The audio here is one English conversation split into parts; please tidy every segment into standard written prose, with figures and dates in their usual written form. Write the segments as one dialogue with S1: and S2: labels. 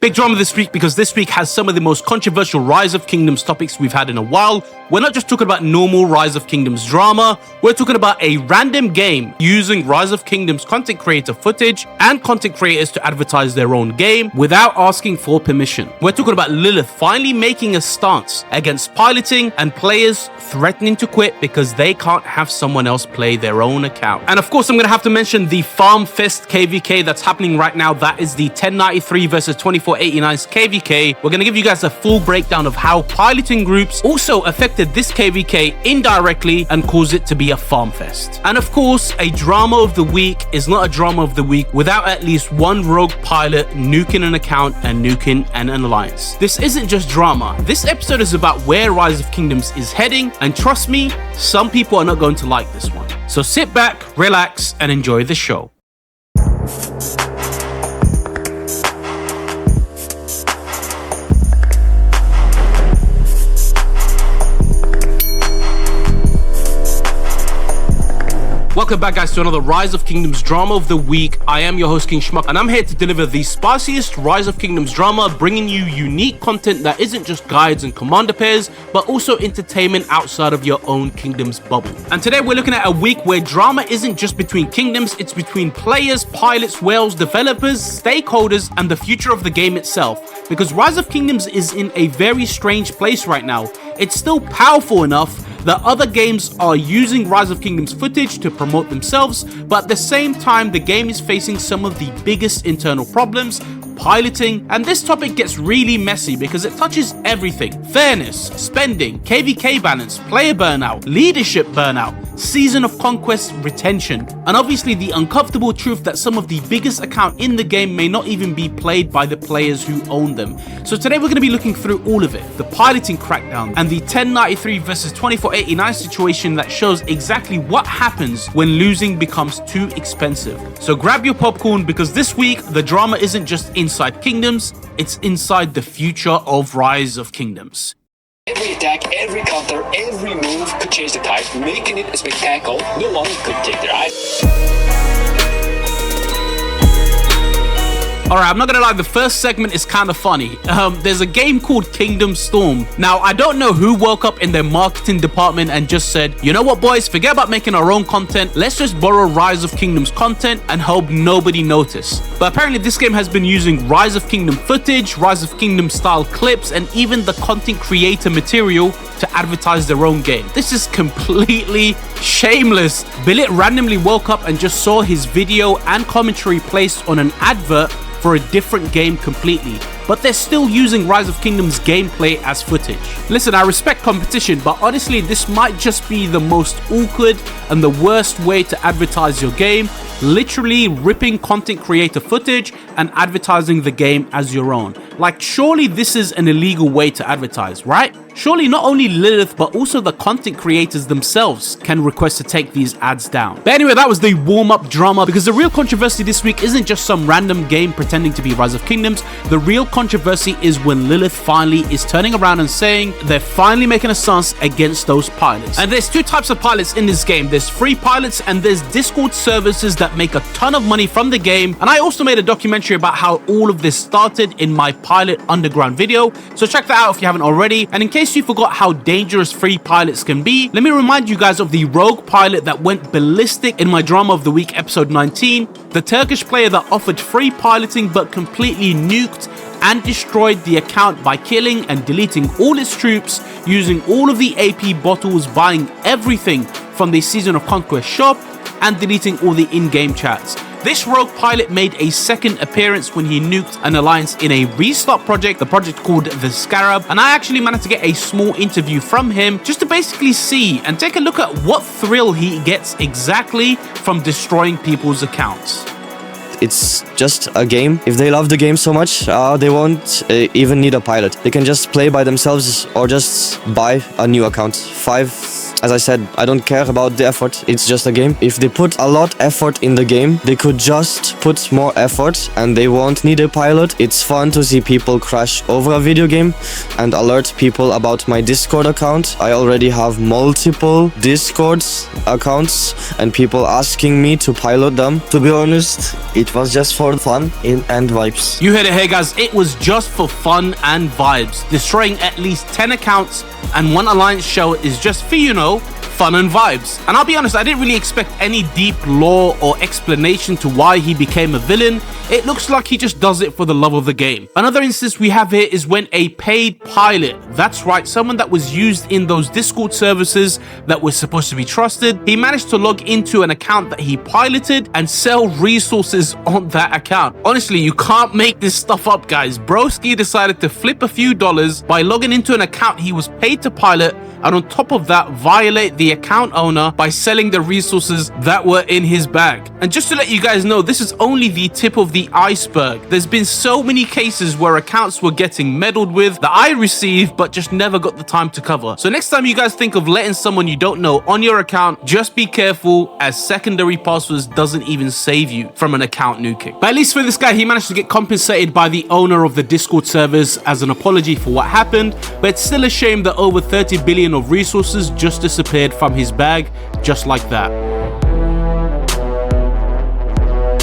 S1: Big drama this week because this week has some of the most controversial Rise of Kingdoms topics we've had in a while. We're not just talking about normal Rise of Kingdoms drama, we're talking about a random game using Rise of Kingdoms content creator footage and content creators to advertise their own game without asking for permission. We're talking about Lilith finally making a stance against piloting and players threatening to quit because they can't have someone else play their own account. And of course, I'm going to have to mention the Farm Fest KvK that's happening right now. That is the 1093 versus 2489's KvK. We're going to give you guys a full breakdown of how piloting groups also affected this KvK indirectly and caused it to be a Farm Fest. And of course, a drama of the week is not a drama of the week without at least one rogue pilot nuking an account and nuking an alliance. This isn't just drama. This episode is about where Rise of Kingdoms is heading, and trust me, some people are not going to like this one. So sit back, relax, and enjoy the show. Welcome back, guys, to another Rise of Kingdoms drama of the week. I am your host, King Schmuck, and I'm here to deliver the spiciest Rise of Kingdoms drama, bringing you unique content that isn't just guides and commander pairs, but also entertainment outside of your own kingdom's bubble. And today we're looking at a week where drama isn't just between kingdoms, it's between players, pilots, whales, developers, stakeholders, and the future of the game itself. Because Rise of Kingdoms is in a very strange place right now. It's still powerful enough that other games are using Rise of Kingdoms footage to promote themselves, but at the same time, the game is facing some of the biggest internal problems, piloting, and this topic gets really messy because it touches everything: fairness, spending, KvK balance, player burnout, leadership burnout, season of conquest retention, and obviously the uncomfortable truth that some of the biggest account in the game may not even be played by the players who own them. So today we're going to be looking through all of it: the piloting crackdown and the 1093 versus 2489 situation that shows exactly what happens when losing becomes too expensive. So grab your popcorn, because this week the drama isn't just inside kingdoms, it's inside the future of Rise of Kingdoms.
S2: Every attack, every counter, every move could change the tide, making it a spectacle no one could take their eyes.
S1: Alright, I'm not gonna lie, the first segment is kind of funny. There's a game called Kingdom Storm. Now, I don't know who woke up in their marketing department and just said, you know what, boys, forget about making our own content, let's just borrow Rise of Kingdoms content and hope nobody notice. But apparently this game has been using Rise of Kingdom footage, Rise of Kingdom style clips, and even the content creator material to advertise their own game. This is completely shameless. Billet randomly woke up and just saw his video and commentary placed on an advert for a different game completely, but they're still using Rise of Kingdoms gameplay as footage. Listen, I respect competition, but honestly, this might just be the most awkward and the worst way to advertise your game, literally ripping content creator footage and advertising the game as your own. Like, surely this is an illegal way to advertise, right? Surely not only Lilith, but also the content creators themselves can request to take these ads down. But anyway, that was the warm-up drama, because the real controversy this week isn't just some random game pretending to be Rise of Kingdoms. The real controversy is when Lilith finally is turning around and saying they're finally making a stance against those pilots. And there's two types of pilots in this game. There's free pilots and there's Discord services that make a ton of money from the game. And I also made a documentary about how all of this started in my Pilot Underground video, so check that out if you haven't already. And in case you forgot how dangerous free pilots can be, let me remind you guys of the rogue pilot that went ballistic in my Drama of the Week episode 19, the Turkish player that offered free piloting but completely nuked and destroyed the account by killing and deleting all its troops, using all of the AP bottles, buying everything from the Season of Conquest shop, and deleting all the in-game chats. This rogue pilot made a second appearance when he nuked an alliance in a restart project, the project called the Scarab, and I actually managed to get a small interview from him just to basically see and take a look at what thrill he gets exactly from destroying people's accounts.
S3: It's just a game. If they love the game so much, they won't even need a pilot. They can just play by themselves or just buy a new account. 5 as I said, I don't care about the effort. It's just a game. If they put a lot effort in the game, they could just put more effort and they won't need a pilot. It's fun to see people crash over a video game and alert people about my Discord account. I already have multiple Discords accounts and people asking me to pilot them. To be honest, it was just for fun and vibes.
S1: You heard it here, guys. It was just for fun and vibes. Destroying at least 10 accounts and one alliance show is just for, you know, fun and vibes. And I'll be honest, I didn't really expect any deep lore or explanation to why he became a villain. It looks like he just does it for the love of the game. Another instance we have here is when a paid pilot, that's right, someone that was used in those Discord services that was supposed to be trusted, he managed to log into an account that he piloted and sell resources on that account. Honestly, you can't make this stuff up, guys. Broski decided to flip a few dollars by logging into an account he was paid to pilot, and on top of that, violate the account owner by selling the resources that were in his bag. And just to let you guys know, this is only the tip of the iceberg. There's been so many cases where accounts were getting meddled with that I received but just never got the time to cover. So next time you guys think of letting someone you don't know on your account, just be careful, as secondary passwords doesn't even save you from an account nuking. But at least for this guy, he managed to get compensated by the owner of the Discord servers as an apology for what happened, but it's still a shame that over 30 billion of resources just disappeared from his bag just like that.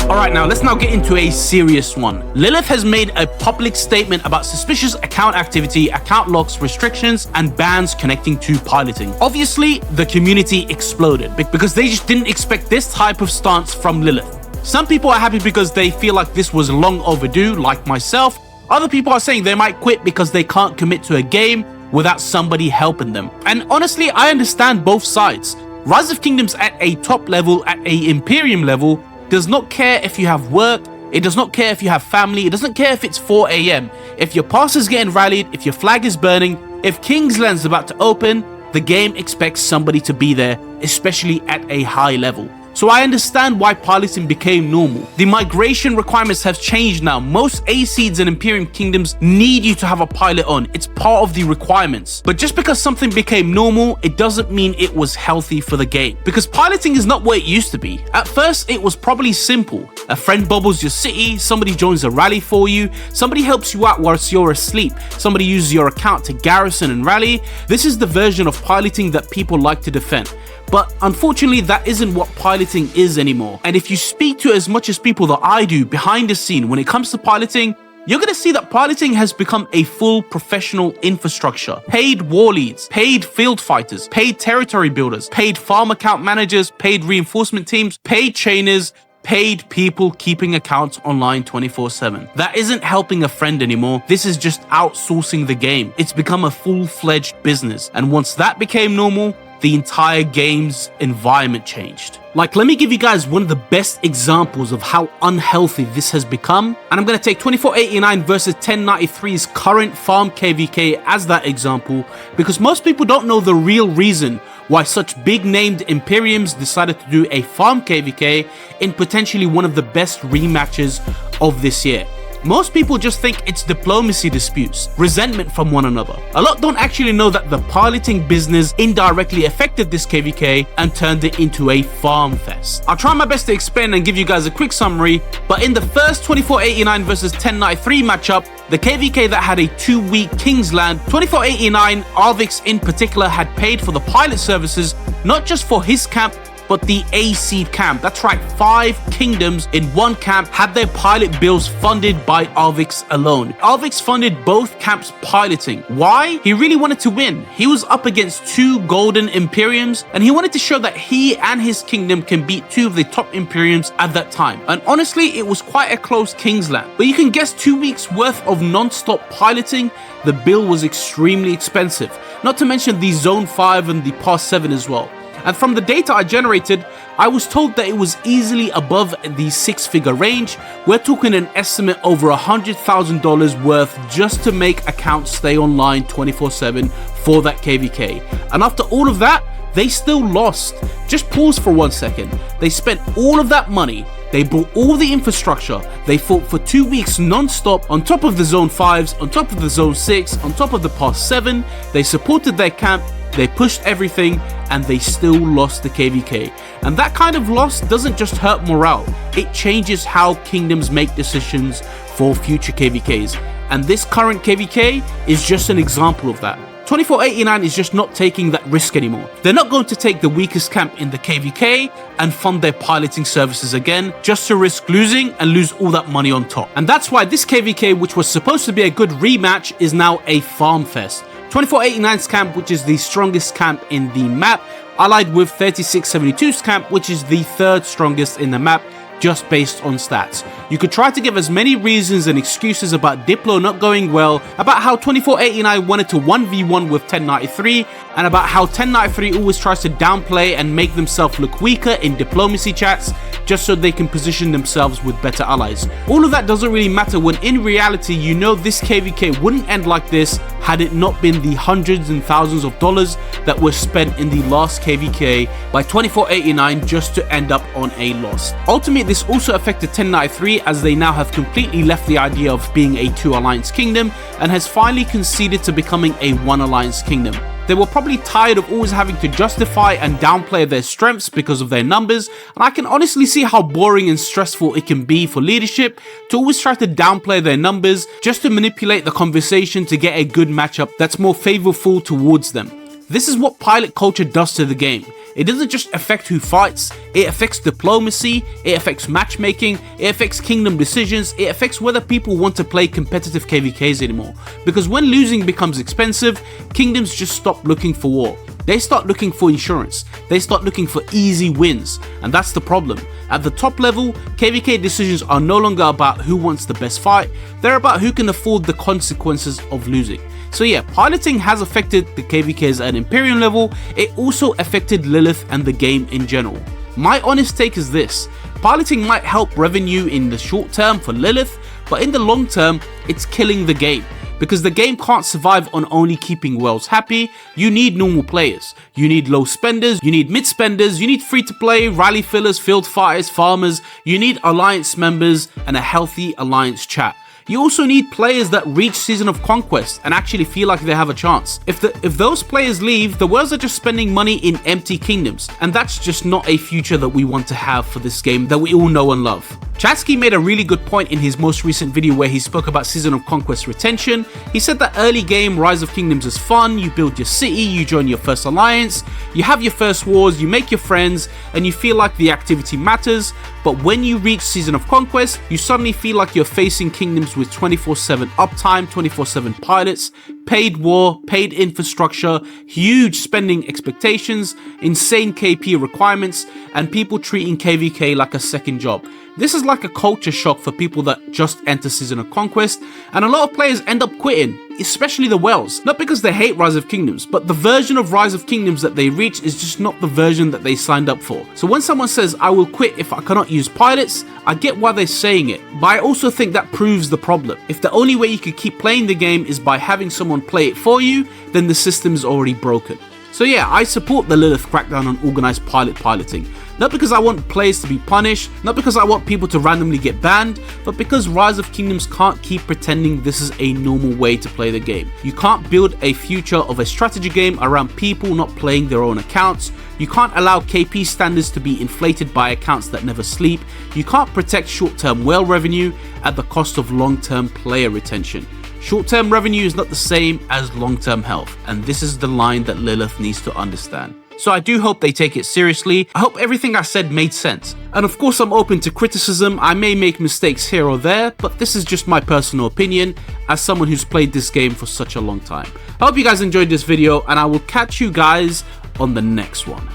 S1: Alright, now let's get into a serious one. Lilith has made a public statement about suspicious account activity, account locks, restrictions, and bans connecting to piloting. Obviously, the community exploded because they just didn't expect this type of stance from Lilith. Some people are happy because they feel like this was long overdue, like myself. Other people are saying they might quit because they can't commit to a game without somebody helping them. And honestly, I understand both sides. Rise of Kingdoms at a top level, at a Imperium level, does not care if you have work, it does not care if you have family, it doesn't care if it's 4 AM. If your pass is getting rallied, if your flag is burning, if Kingsland's about to open, the game expects somebody to be there, especially at a high level. So I understand why piloting became normal. The migration requirements have changed now. Most A seeds and Imperium Kingdoms need you to have a pilot on. It's part of the requirements. But just because something became normal, it doesn't mean it was healthy for the game. Because piloting is not what it used to be. At first, it was probably simple. A friend bubbles your city, somebody joins a rally for you, somebody helps you out whilst you're asleep, somebody uses your account to garrison and rally. This is the version of piloting that people like to defend. But unfortunately, that isn't what piloting is anymore. And if you speak to as much as people that I do behind the scene when it comes to piloting, you're going to see that piloting has become a full professional infrastructure. Paid war leads, paid field fighters, paid territory builders, paid farm account managers, paid reinforcement teams, paid chainers, paid people keeping accounts online 24/7. That isn't helping a friend anymore. This is just outsourcing the game. It's become a full-fledged business. And once that became normal, the entire game's environment changed. Like, let me give you guys one of the best examples of how unhealthy this has become. And I'm going to take 2489 versus 1093's current farm KvK as that example, because most people don't know the real reason why such big named Imperiums decided to do a farm KvK in potentially one of the best rematches of this year. Most people just think it's diplomacy disputes, resentment from one another. A lot don't actually know that the piloting business indirectly affected this KvK and turned it into a farm fest. I'll try my best to explain and give you guys a quick summary, but in the first 2489 versus 1093 matchup, the KvK that had a 2-week Kingsland, 2489 Arvix in particular had paid for the pilot services, not just for his camp, but the A seed camp. That's right, 5 kingdoms in one camp had their pilot bills funded by Arvix alone. Arvix funded both camps piloting. Why? He really wanted to win. He was up against 2 golden Imperiums, and he wanted to show that he and his kingdom can beat 2 of the top Imperiums at that time. And honestly, it was quite a close Kingsland. But you can guess 2 weeks worth of non-stop piloting, the bill was extremely expensive. Not to mention the Zone 5 and the Pass 7 as well. And from the data I generated, I was told that it was easily above the 6-figure range. We're talking an estimate over $100,000 worth just to make accounts stay online 24/7 for that KvK. And after all of that, they still lost. Just pause for 1 second. They spent all of that money They brought all the infrastructure. They fought for 2 weeks non-stop on top of the Zone 5s, on top of the Zone 6, on top of the Pass 7. They supported their camp, they pushed everything, and they still lost the KvK. And that kind of loss doesn't just hurt morale, it changes how kingdoms make decisions for future KvKs. And this current KvK is just an example of that. 2489 is just not taking that risk anymore. They're not going to take the weakest camp in the KvK and fund their piloting services again just to risk losing and lose all that money on top. And that's why this KvK, which was supposed to be a good rematch, is now a farm fest. 2489's camp, which is the strongest camp in the map, allied with 3672's camp, which is the third strongest in the map, just based on stats. You could try to give as many reasons and excuses about Diplo not going well, about how 2489 wanted to 1v1 with 1093, and about how 1093 always tries to downplay and make themselves look weaker in diplomacy chats just so they can position themselves with better allies. All of that doesn't really matter when in reality you know this KvK wouldn't end like this had it not been the hundreds and thousands of dollars that were spent in the last KvK by 2489 just to end up on a loss. Ultimately, this also affected 1093 as they now have completely left the idea of being a 2 alliance kingdom and has finally conceded to becoming a 1 alliance kingdom. They were probably tired of always having to justify and downplay their strengths because of their numbers, and I can honestly see how boring and stressful it can be for leadership to always try to downplay their numbers just to manipulate the conversation to get a good matchup that's more favorable towards them. This is what pilot culture does to the game. It doesn't just affect who fights, it affects diplomacy, it affects matchmaking, it affects kingdom decisions, it affects whether people want to play competitive KvKs anymore. Because when losing becomes expensive, kingdoms just stop looking for war. They start looking for insurance, they start looking for easy wins, and that's the problem. At the top level, KvK decisions are no longer about who wants the best fight, they're about who can afford the consequences of losing. So yeah, piloting has affected the KvKs at Imperium level, it also affected Lilith and the game in general. My honest take is this: piloting might help revenue in the short term for Lilith, but in the long term, it's killing the game. Because the game can't survive on only keeping worlds happy. You need normal players, you need low spenders, you need mid spenders, you need free to play, rally fillers, field fighters, farmers, you need alliance members and a healthy alliance chat. You also need players that reach Season of Conquest and actually feel like they have a chance. If those players leave, the worlds are just spending money in empty kingdoms, and that's just not a future that we want to have for this game that we all know and love. Chatsky made a really good point in his most recent video where he spoke about Season of Conquest retention. He said that early game Rise of Kingdoms is fun, you build your city, you join your first alliance, you have your first wars, you make your friends, and you feel like the activity matters. But when you reach Season of Conquest, you suddenly feel like you're facing kingdoms with 24/7 uptime, 24/7 pilots, paid war, paid infrastructure, huge spending expectations, insane KP requirements, and people treating KvK like a second job. This is like a culture shock for people that just enter Season of Conquest, and a lot of players end up quitting, especially the Wells. Not because they hate Rise of Kingdoms, but the version of Rise of Kingdoms that they reach is just not the version that they signed up for. So when someone says, I will quit if I cannot use pilots, I get why they're saying it, but I also think that proves the problem. If the only way you could keep playing the game is by having someone play it for you, then the system is already broken. So yeah, I support the Lilith crackdown on organized piloting. Not because I want players to be punished, not because I want people to randomly get banned, but because Rise of Kingdoms can't keep pretending this is a normal way to play the game. You can't build a future of a strategy game around people not playing their own accounts. You can't allow KP standards to be inflated by accounts that never sleep. You can't protect short-term whale revenue at the cost of long-term player retention. Short-term revenue is not the same as long-term health, and this is the line that Lilith needs to understand. So I do hope they take it seriously. I hope everything I said made sense. And of course I'm open to criticism, I may make mistakes here or there, but this is just my personal opinion as someone who's played this game for such a long time. I hope you guys enjoyed this video, and I will catch you guys on the next one.